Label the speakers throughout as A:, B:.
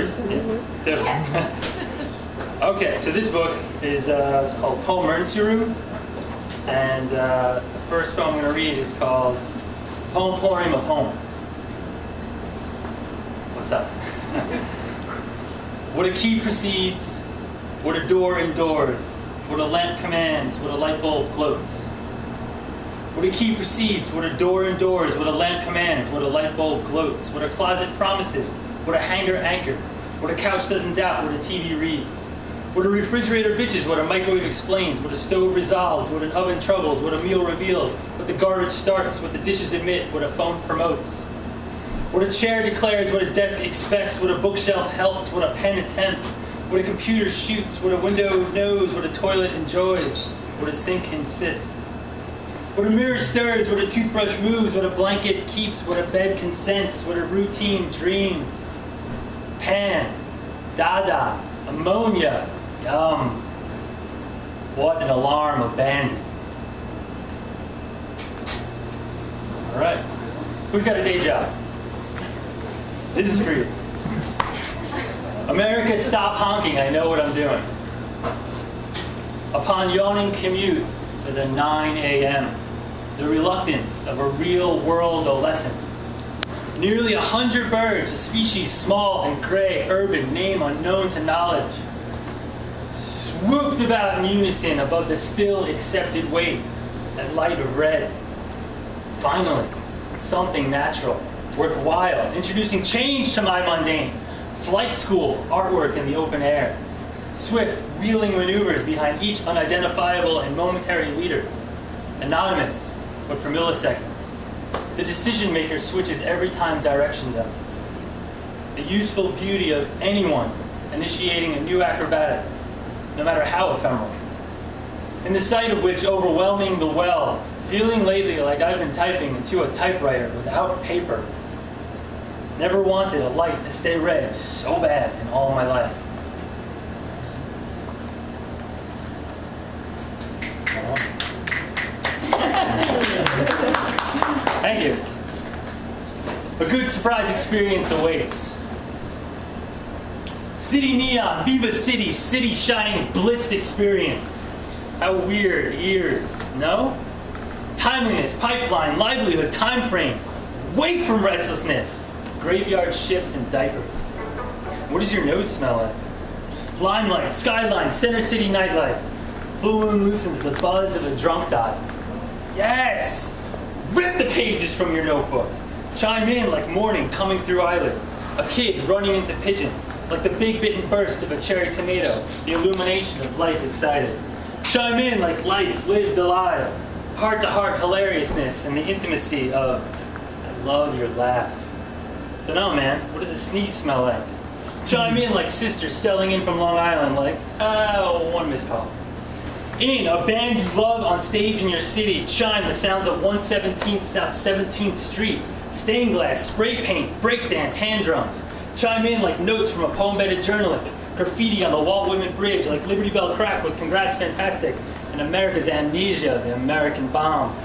A: first? Yeah. Okay, so this book is called Poemporium, and the first poem I'm going to read is called Poemporium of Home. What's up? What a key precedes, what a door endures, what a lamp commands, what a light bulb gloats. What a key precedes, what a door endures, what a lamp commands, what a light bulb gloats, what a closet promises, what a hanger anchors, what a couch doesn't doubt, what a TV reads, what a refrigerator bitches, what a microwave explains, what a stove resolves, what an oven troubles, what a meal reveals, what the garbage starts, what the dishes admit, what a phone promotes. What a chair declares, what a desk expects, what a bookshelf helps, what a pen attempts, what a computer shoots, what a window knows, what a toilet enjoys, what a sink insists. What a mirror stirs, what a toothbrush moves, what a blanket keeps, what a bed consents, what a routine dreams. Pan, dada, ammonia, yum. What an alarm abandons. All right, who's got a day job? This is for you. America, stop honking, I know what I'm doing. Upon yawning commute for the 9 a.m., the reluctance of a real-world lesson. Nearly 100 birds, a species small and gray, urban, name unknown to knowledge, swooped about in unison above the still accepted weight at light of red. Finally, something natural, worthwhile, introducing change to my mundane. Flight school, artwork in the open air. Swift, wheeling maneuvers behind each unidentifiable and momentary leader. Anonymous, but for milliseconds. The decision maker switches every time direction does. The useful beauty of anyone initiating a new acrobatic, no matter how ephemeral. In the sight of which overwhelming the well, feeling lately like I've been typing into a typewriter without paper. Never wanted a light to stay red so bad in all my life. Thank you. A good surprise experience awaits. City neon, Viva City, city shining, blitzed experience. How weird, ears, no? Timeliness, pipeline, livelihood, time frame. Wake from restlessness. Graveyard shifts and diapers. What does your nose smell like? Limelight, skyline, center city nightlife. Full moon loosens the buzz of a drunk dive. Yes! Rip the pages from your notebook. Chime in like morning coming through eyelids. A kid running into pigeons. Like the big bitten burst of a cherry tomato. The illumination of life excited. Chime in like life lived alive. Heart-to-heart hilariousness and the intimacy of I love your laugh. Dunno, man. What does a sneeze smell like? Chime in like sisters selling in from Long Island. Like, one missed call. In a band you love on stage in your city, chime the sounds of 117th South 17th Street, stained glass, spray paint, breakdance, hand drums. Chime in like notes from a poem-bedded journalist, graffiti on the Walt Whitman Bridge like Liberty Bell crack with congrats fantastic, and America's amnesia, the American bomb.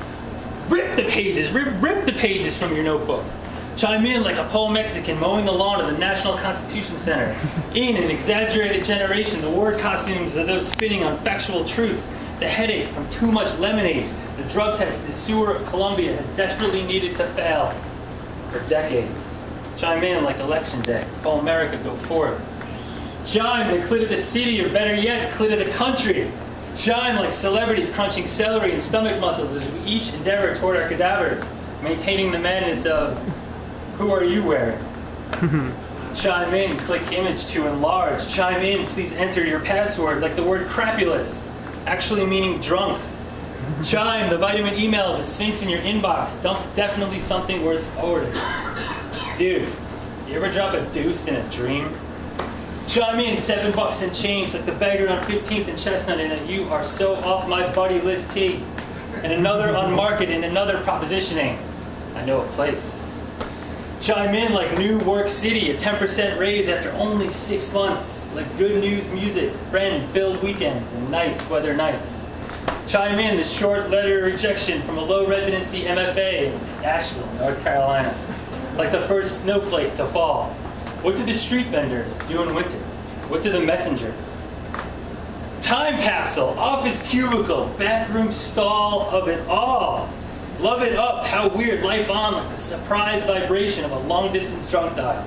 A: Rip the pages, rip the pages from your notebook. Chime in like a Poem Mexican mowing the lawn of the National Constitution Center. In an exaggerated generation, the word costumes are those spinning on factual truths. The headache from too much lemonade. The drug test the sewer of Columbia has desperately needed to fail for decades. Chime in like election day. Call America, go forth. Chime the clit of the city, or better yet, clit of the country. Chime like celebrities crunching celery and stomach muscles as we each endeavor toward our cadavers, maintaining the madness of who are you wearing? Chime in, click image to enlarge. Chime in, please enter your password, like the word crapulous, actually meaning drunk. Chime, the vitamin email of the Sphinx in your inbox, definitely something worth forwarding. Dude, you ever drop a deuce in a dream? Chime in, $7 and change, like the beggar on 15th and Chestnut, and that you are so off my buddy list T. And another on market and another propositioning. I know a place. Chime in like New Work City, a 10% raise after only 6 months. Like good news music, friend-filled weekends, and nice weather nights. Chime in the short letter of rejection from a low residency MFA in Asheville, North Carolina. Like the first snowflake to fall. What do the street vendors do in winter? What do the messengers? Time capsule, office cubicle, bathroom stall of it all. Love it up, how weird, life on like the surprise vibration of a long-distance drunk dial.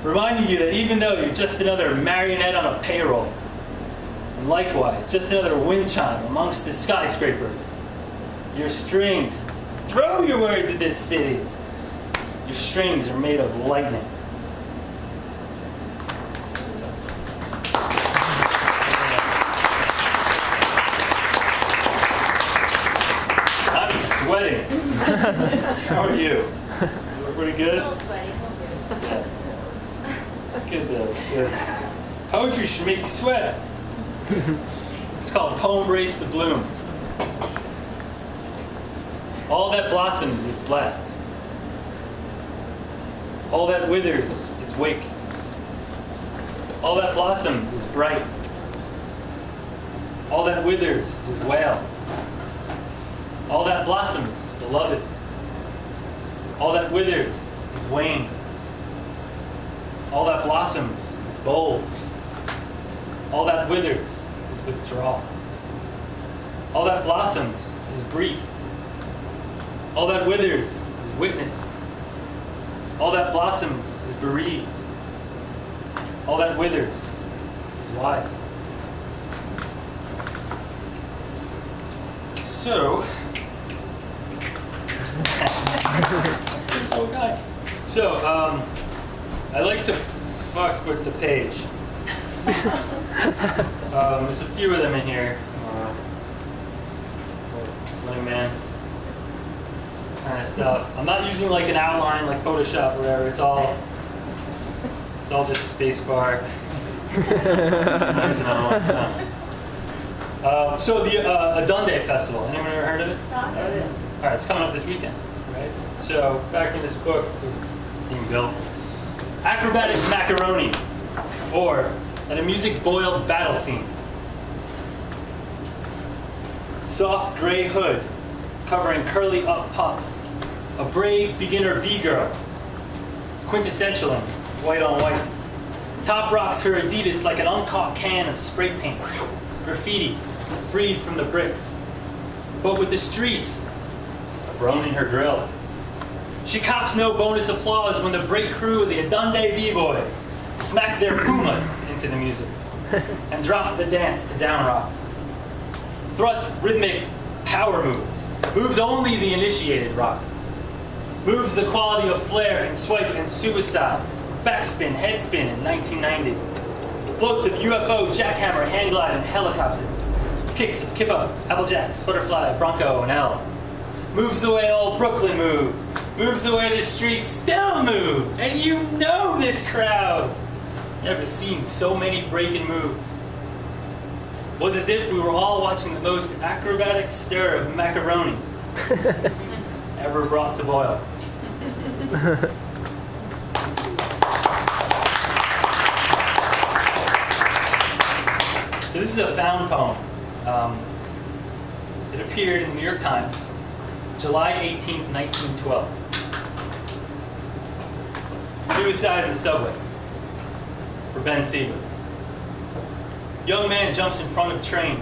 A: Reminding you that even though you're just another marionette on a payroll, and likewise, just another wind chime amongst the skyscrapers, your strings, throw your words at this city. Your strings are made of lightning. Sweating. How are you? You look pretty good?
B: A little sweaty.
A: Yeah. That's good though. It's good. Poetry should make you sweat. It's called Poembrace the Bloom. All that blossoms is blessed. All that withers is wake. All that blossoms is bright. All that withers is wail. All that blossoms, beloved. All that withers is wane. All that blossoms is bold. All that withers is withdrawal. All that blossoms is brief. All that withers is witness. All that blossoms is bereaved. All that withers is wise. So, so kind. So, I like to fuck with the page. There's a few of them in here. Running Man kind of stuff. I'm not using like an outline like Photoshop or whatever. It's all just spacebar. There's another one. No. So the Adunde Festival. Anyone ever heard of it? All right, it's coming up this weekend, right? So back when this book was being built, acrobatic macaroni, or at a music-boiled battle scene. Soft gray hood covering curly up puffs. A brave beginner B-girl, quintessential in white on whites. Top rocks her Adidas like an uncaught can of spray paint. Graffiti, freed from the bricks. But with the streets thrown in her grill. She cops no bonus applause when the break crew of the Adunde B-boys smack their pumas into the music and drop the dance to down rock. Thrust rhythmic power moves. Moves only the initiated rock. Moves the quality of flair and swipe and suicide. Backspin, headspin in 1990. Floats of UFO, jackhammer, hand glide, and helicopter. Kicks of kippa, applejacks, butterfly, bronco, and L. Moves the way old Brooklyn moved. Moves the way the streets still move. And you know this crowd. Never seen so many breaking moves. Was as if we were all watching the most acrobatic stir of macaroni ever brought to boil. So this is a found poem. It appeared in the New York Times, July 18th, 1912. Suicide in the subway for Ben Siegell. Young man jumps in front of train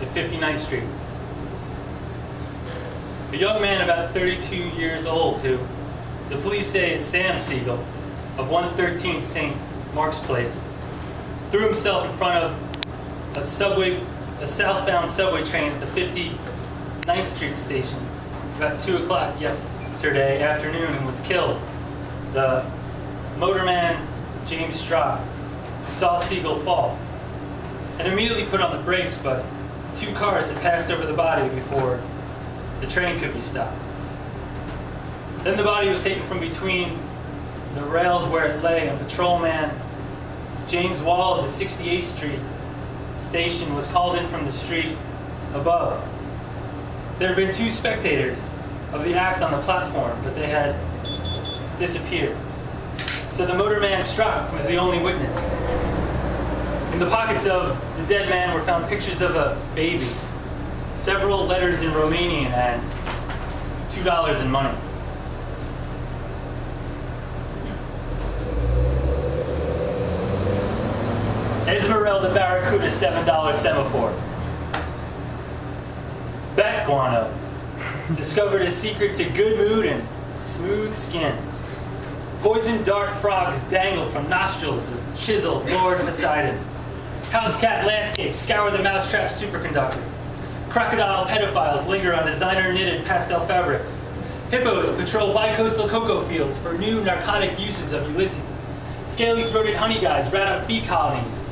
A: at 59th Street. A young man about 32 years old who the police say is Sam Siegell of 113 St. Mark's Place threw himself in front of a southbound subway train at the 59th Street station about 2 o'clock yesterday afternoon and was killed. The motorman, James Strock, saw Siegell fall and immediately put on the brakes, but 2 cars had passed over the body before the train could be stopped. Then the body was taken from between the rails where it lay, and patrolman James Wall of the 68th Street station was called in from the street above. There had been 2 spectators of the act on the platform, but they had disappeared. So the motorman Strock was the only witness. In the pockets of the dead man were found pictures of a baby, several letters in Romanian, and $2 in money. Esmeralda Barracuda $7 Semaphore. Bat guano. Discovered a secret to good mood and smooth skin. Poison dart frogs dangle from nostrils of chiseled Lord Poseidon. House cat landscapes scour the mousetrap superconductor. Crocodile pedophiles linger on designer knitted pastel fabrics. Hippos patrol bicoastal cocoa fields for new narcotic uses of Ulysses. Scaly-throated honey guides rat up bee colonies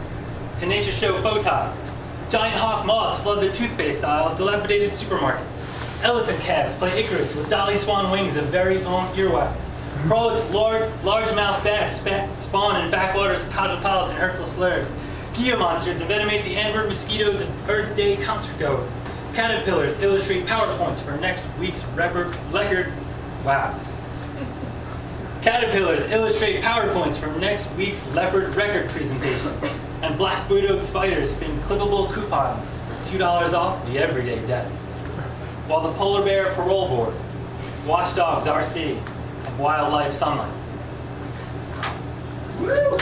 A: to nature show photons. Giant hawk moths flood the toothpaste aisle of dilapidated supermarkets. Elephant calves play Icarus with dolly swan wings of very own earwax. Prolix largemouth bass spawn in backwaters of cosmopolitan and hurtful slurs. Gila monsters envenomate the N-word mosquitoes of Earth Day concert goers. Caterpillars illustrate PowerPoints for next week's record. Wow. Caterpillars illustrate PowerPoints for next week's leopard record presentation. And black-widowed spiders spin clippable coupons for $2 off the everyday debt. While the polar bear parole board, watchdogs RC, and wildlife sunlight. Woo!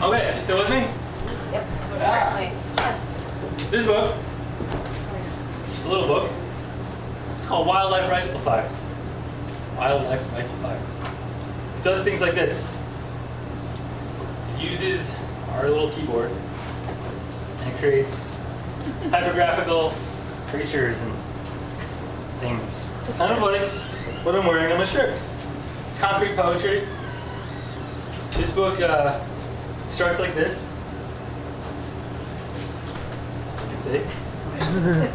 A: Okay, are you still with me?
B: Yep, certainly.
A: This book, it's a little book. It's called Wildlife Riflefier. Wildlife Riflefier. It does things like this. It uses our little keyboard and it creates typographical creatures and things. Kind of like what I'm wearing on my shirt. It's concrete poetry. This book starts like this. You can see.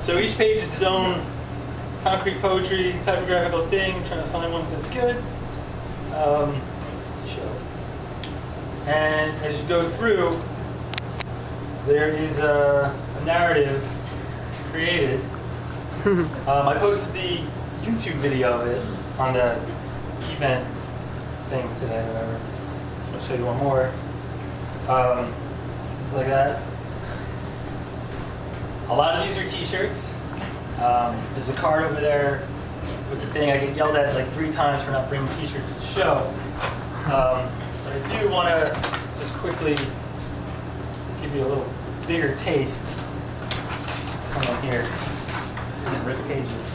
A: So each page is its own concrete poetry, typographical thing. I'm trying to find one that's good. And as you go through, there is a narrative created. I posted the YouTube video of it on the event thing today, whatever. I'll show you one more. Things like that. A lot of these are t-shirts. There's a card over there with the thing. I get yelled at like 3 times for not bringing t-shirts to the show. But I do want to just quickly give you a little bigger taste. Come in here and rip pages.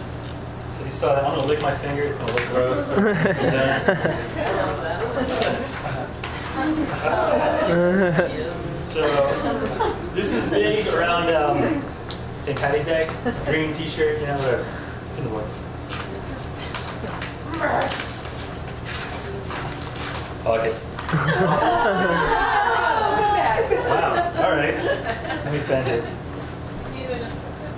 A: So you saw that. I'm going to lick my finger. It's going to look gross. So this is big around St. Patty's Day. Green t-shirt, you know, whatever. It's in the book. Fuck it. Wow. All right. Let me bend it.
C: Need an assistant?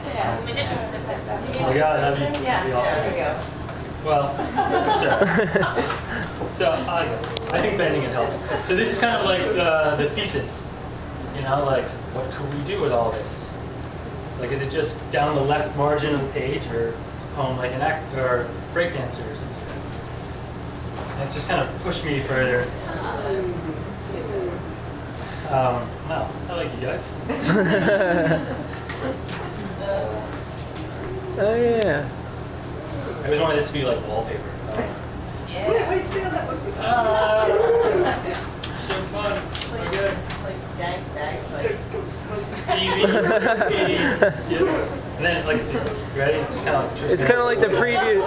C: Yeah, magician's assistant.
A: Oh my God, that'd be awesome.
B: There we go.
A: Well, sorry. So I think bending it helped. So this is kind of like the thesis. You know, like what could we do with all this? Like, is it just down the left margin of the page, or poem like an act or breakdancer or something? And it just kind of pushed me further. Well, I like you guys.
D: Oh yeah.
A: I always wanted this to be like wallpaper.
C: Yeah.
B: Wait, stay on that one for a second.
A: So fun. So good.
C: It's like dank bag, like
A: TV. And then like, ready? It's kind of like.
D: It's kind of like the preview.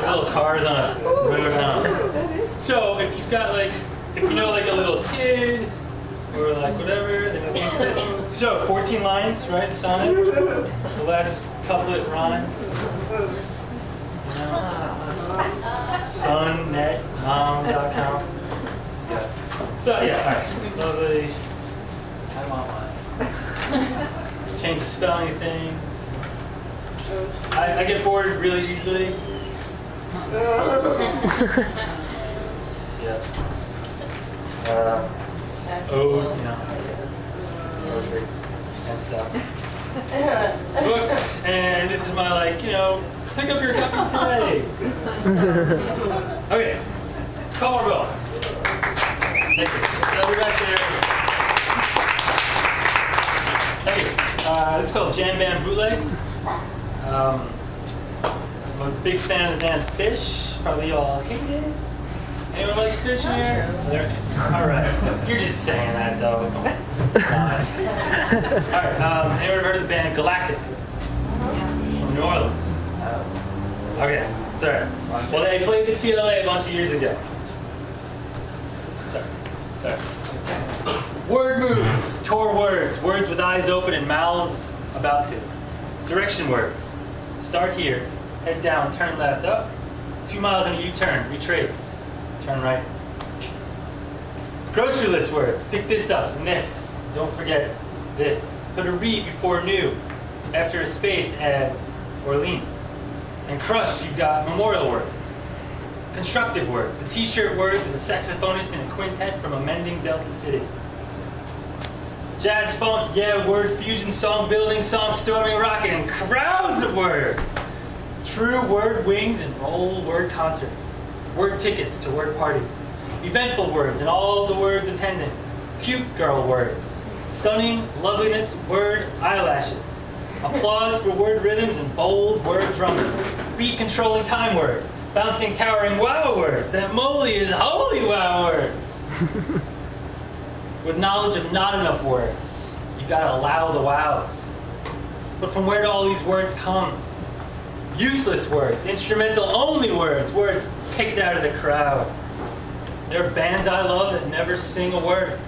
A: Little cars on a road. So if you've got like, if you know like a little kid or like whatever, then we'll change this. So 14 lines, right? Sonnet. The last couplet rhymes. You know? Sunnetmom.com. Yeah. So yeah, all right. Lovely. I want one. Change the spelling of things. I get bored really easily. Yeah. You know, poetry and stuff. Book, and this is my like, you know, pick up your copy today. Okay, couple more bells. Thank you. So we're back there. Thank you. This is called Jam Bam Bootleg. I'm a big fan of the band PHiSH. Probably all hate it. Anyone like PHiSH here? Alright. You're just saying that though. Alright. Anyone heard of the band Galactic? From New Orleans. Okay, sorry. Well, they played the TLA a bunch of years ago. Sorry. Word moves, tour words, words with eyes open and mouths about to. Direction words. Start here, head down, turn left, up. 2 miles in a U-turn, retrace, turn right. Grocery list words. Pick this up and this. Don't forget this. Put a re before new. After a space, add Orleans. And crushed, you've got memorial words. Constructive words. The t-shirt words of a saxophonist in a quintet from a mending Delta City. Jazz, funk, yeah, word fusion, song building, song storming, rocket, and crowds of words. True word wings and roll word concerts. Word tickets to word parties. Eventful words and all the words attending. Cute girl words. Stunning loveliness word eyelashes. Applause for word rhythms and bold word drumming. Beat controlling time words. Bouncing towering wow words. That moly is holy wow words. With knowledge of not enough words. You gotta allow the wows. But from where do all these words come? Useless words, instrumental only words, words picked out of the crowd. There are bands I love that never sing a word.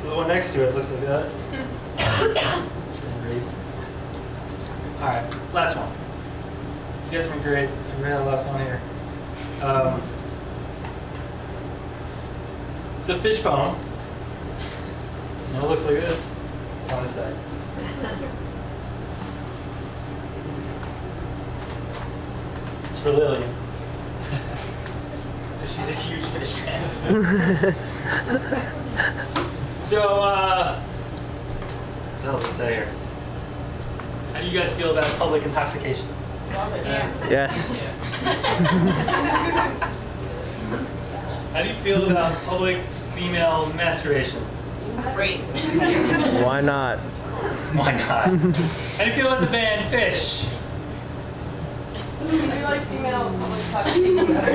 A: So the one next to it looks like that. Alright, last one. You guys have been great. We had a lot of fun here. It's a fish poem. And it looks like this. It's on this side. It's for Lily. Because she's a huge fish fan. So, what else to say here? How do you guys feel about public intoxication?
D: Yes.
A: How do you feel about public female masturbation?
C: Great.
D: Why not?
A: Why not? How do you feel about the band PHiSH?
E: I like female public intoxication better.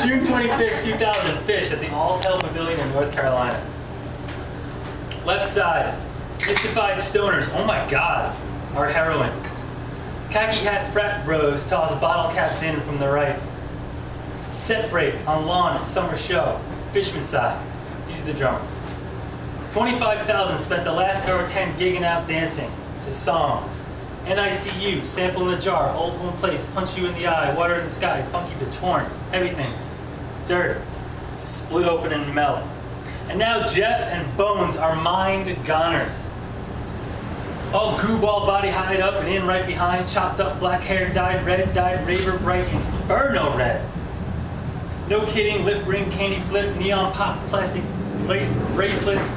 A: June 25th, 2000, PHiSH at the Alltel Pavilion in North Carolina. Left side, mystified stoners, oh my god, our heroine. Khaki hat frat bros toss bottle caps in from the right. Set break on lawn at summer show, Fishman side, he's the drummer. 25,000 spent the last hour 10 gigging out dancing to songs. NICU, sample in the jar, old home place, punch you in the eye, water in the sky, funky but torn, heavy things, dirt, split open and melt. And now Jeff and Bones are mind goners. All goo ball body hide up and in right behind, chopped up black hair, dyed red, dyed raver bright inferno red. No kidding, lip ring, candy flip, neon pop, plastic bracelets,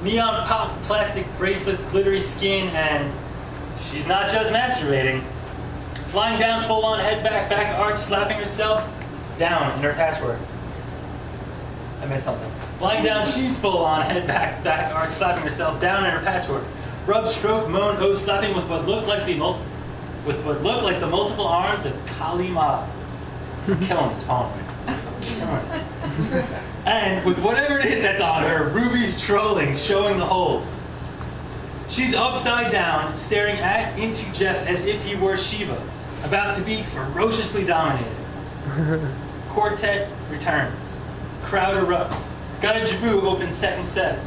A: neon pop, plastic bracelets, glittery skin, and she's not just masturbating. Lying down, full on head back, back arch, slapping herself down in her patchwork. I missed something. Lying down, she's full on head back, back arch, slapping herself down in her patchwork. Rub, stroke, moan, oh, slapping with what looked like the multiple arms of Kali Ma. Killing this poem. Killing it. And with whatever it is that's on her, Ruby's trolling, showing the hold. She's upside down, staring into Jeff as if he were Shiva, about to be ferociously dominated. Quartet returns. Crowd erupts. Got a Jabu opens second set.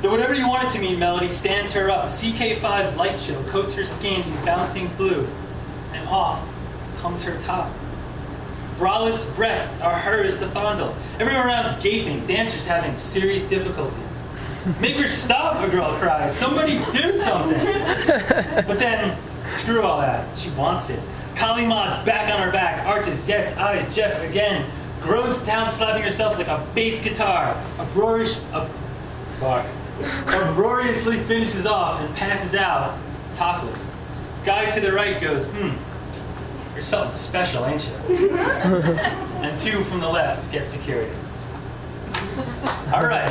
A: The whatever you want it to mean melody stands her up. CK5's light show coats her skin in bouncing blue. And off comes her top. Braless breasts are hers to fondle. Everyone around's gaping, dancers having serious difficulties. Make her stop, a girl cries. Somebody do something. But then, screw all that. She wants it. Kali Ma's back on her back, arches, yes, eyes, Jeff again. Groans down, slapping herself like a bass guitar. Uproariously finishes off and passes out, topless. Guy to the right goes, you're something special, ain't you? And two from the left get security. All right.